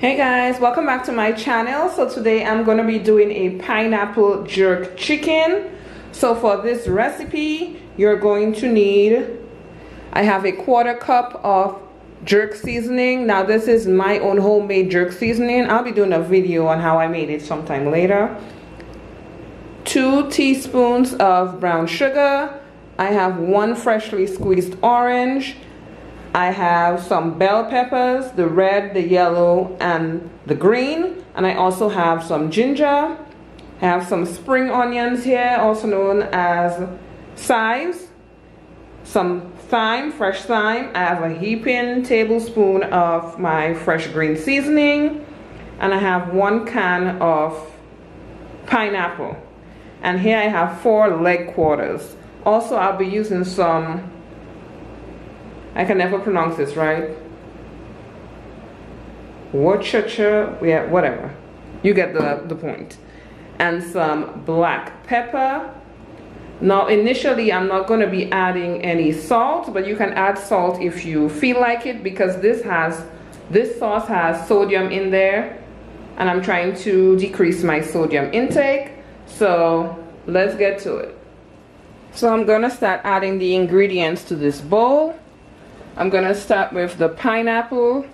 Hey guys, welcome back to my channel. So today I'm going to be doing a pineapple jerk chicken. So for this recipe you're going to need, I have a 1/4 cup of jerk seasoning. Now this is my own homemade jerk seasoning. I'll be doing a video on how I made it sometime later. 2 teaspoons of brown sugar. I have 1 freshly squeezed orange. I have some bell peppers, the red, the yellow, and the green. And I also have some ginger. I have some spring onions here, also known as chives. Some thyme, fresh thyme. I have a heaping tablespoon of my fresh green seasoning. And I have 1 can of pineapple. And here I have 4 leg quarters. Also, I'll be using some, I can never pronounce this right, Worcestershire, yeah, whatever. You get the point. And some black pepper. Now initially I'm not going to be adding any salt, but you can add salt if you feel like it, because this sauce has sodium in there and I'm trying to decrease my sodium intake. So let's get to it. So I'm going to start adding the ingredients to this bowl. I'm going to start with the pineapple.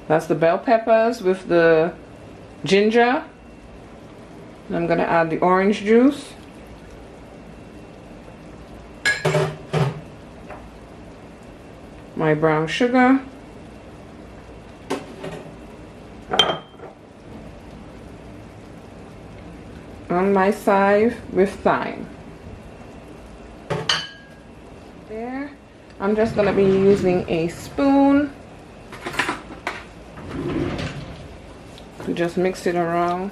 That's the bell peppers with the ginger. And I'm going to add the orange juice. My brown sugar. On my chive with thyme. There. I'm just going to be using a spoon to just mix it around.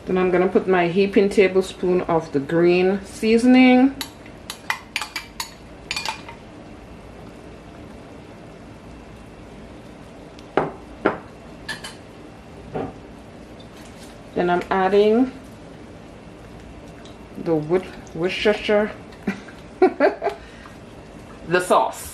Then I'm going to put my heaping tablespoon of the green seasoning. Then I'm adding the Worcestershire, the sauce.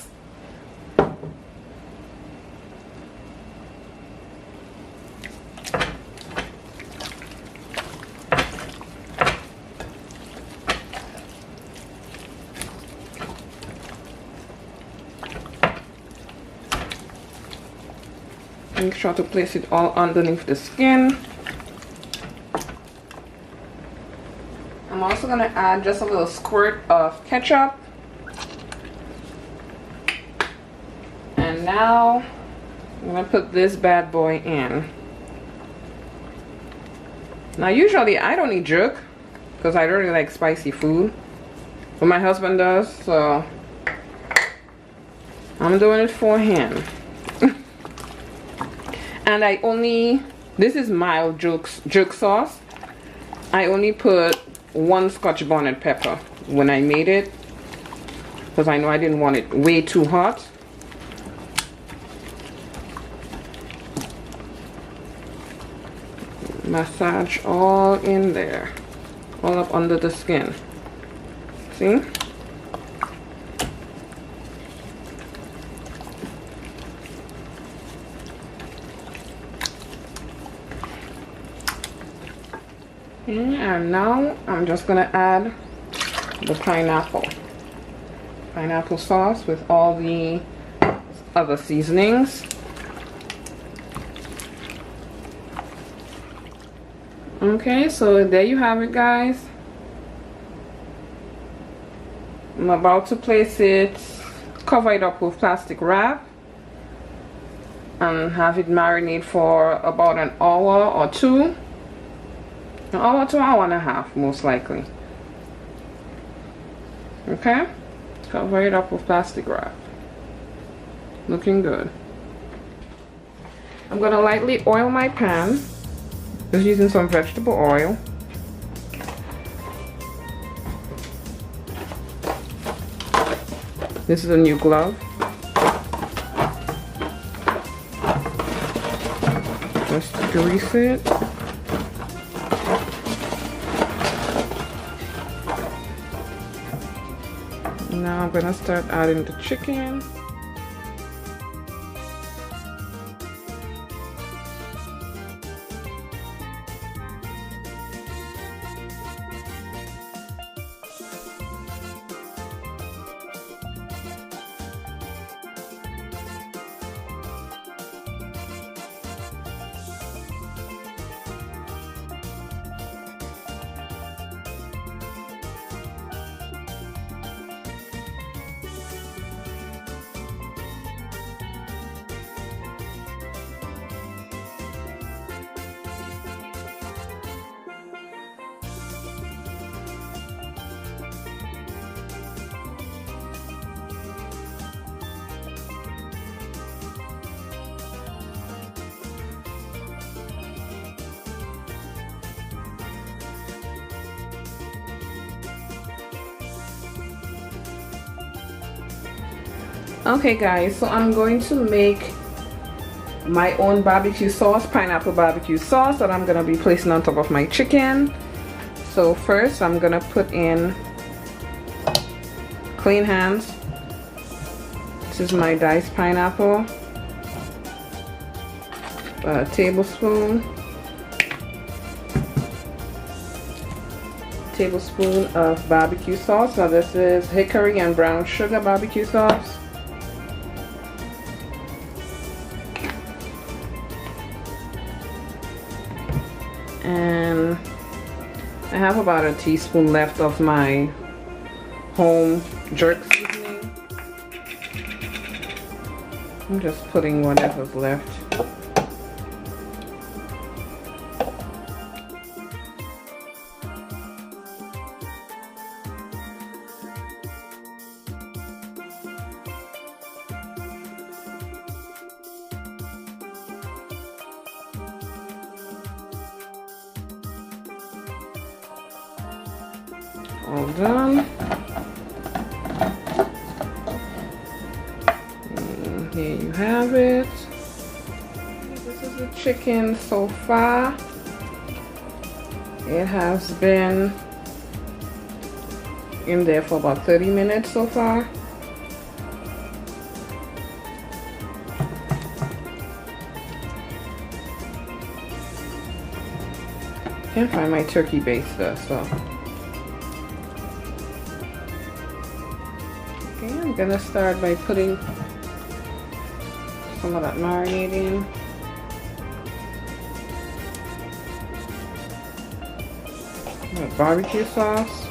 Make sure to place it all underneath the skin. I'm also going to add just a little squirt of ketchup. And now I'm going to put this bad boy in. Now usually I don't eat jerk because I don't really like spicy food, but my husband does, so I'm doing it for him. And I only, this is mild jerk sauce. I only put 1 Scotch bonnet pepper when I made it, because I know I didn't want it way too hot. Massage all in there, all up under the skin. See? And now I'm just going to add the pineapple sauce with all the other seasonings. Okay, so there you have it, guys. I'm about to place it, cover it up with plastic wrap and have it marinate for about an hour or 2. An hour to an hour and a half, most likely. Okay, cover it up with plastic wrap. Looking good. I'm gonna lightly oil my pan. Just using some vegetable oil. This is a new glove. Just grease it. Now I'm gonna start adding the chicken. Okay guys, so I'm going to make my own barbecue sauce, pineapple barbecue sauce, that I'm gonna be placing on top of my chicken. So first I'm gonna put in clean hands. This is my diced pineapple, a tablespoon of barbecue sauce. Now this is hickory and brown sugar barbecue sauce. And I have about a teaspoon left of my home jerk seasoning. I'm just putting whatever's left. All done. And here you have it. This is the chicken so far. It has been in there for about 30 minutes so far. Can't find my turkey base though, so. Okay, I'm gonna start by putting some of that marinating. Barbecue sauce.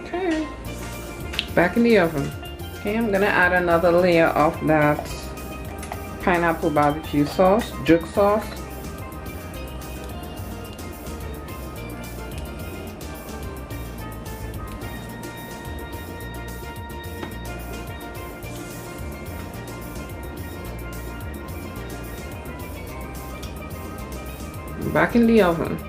Okay, back in the oven. Okay, I'm gonna add another layer of that pineapple barbecue sauce, jerk sauce. Back in the oven.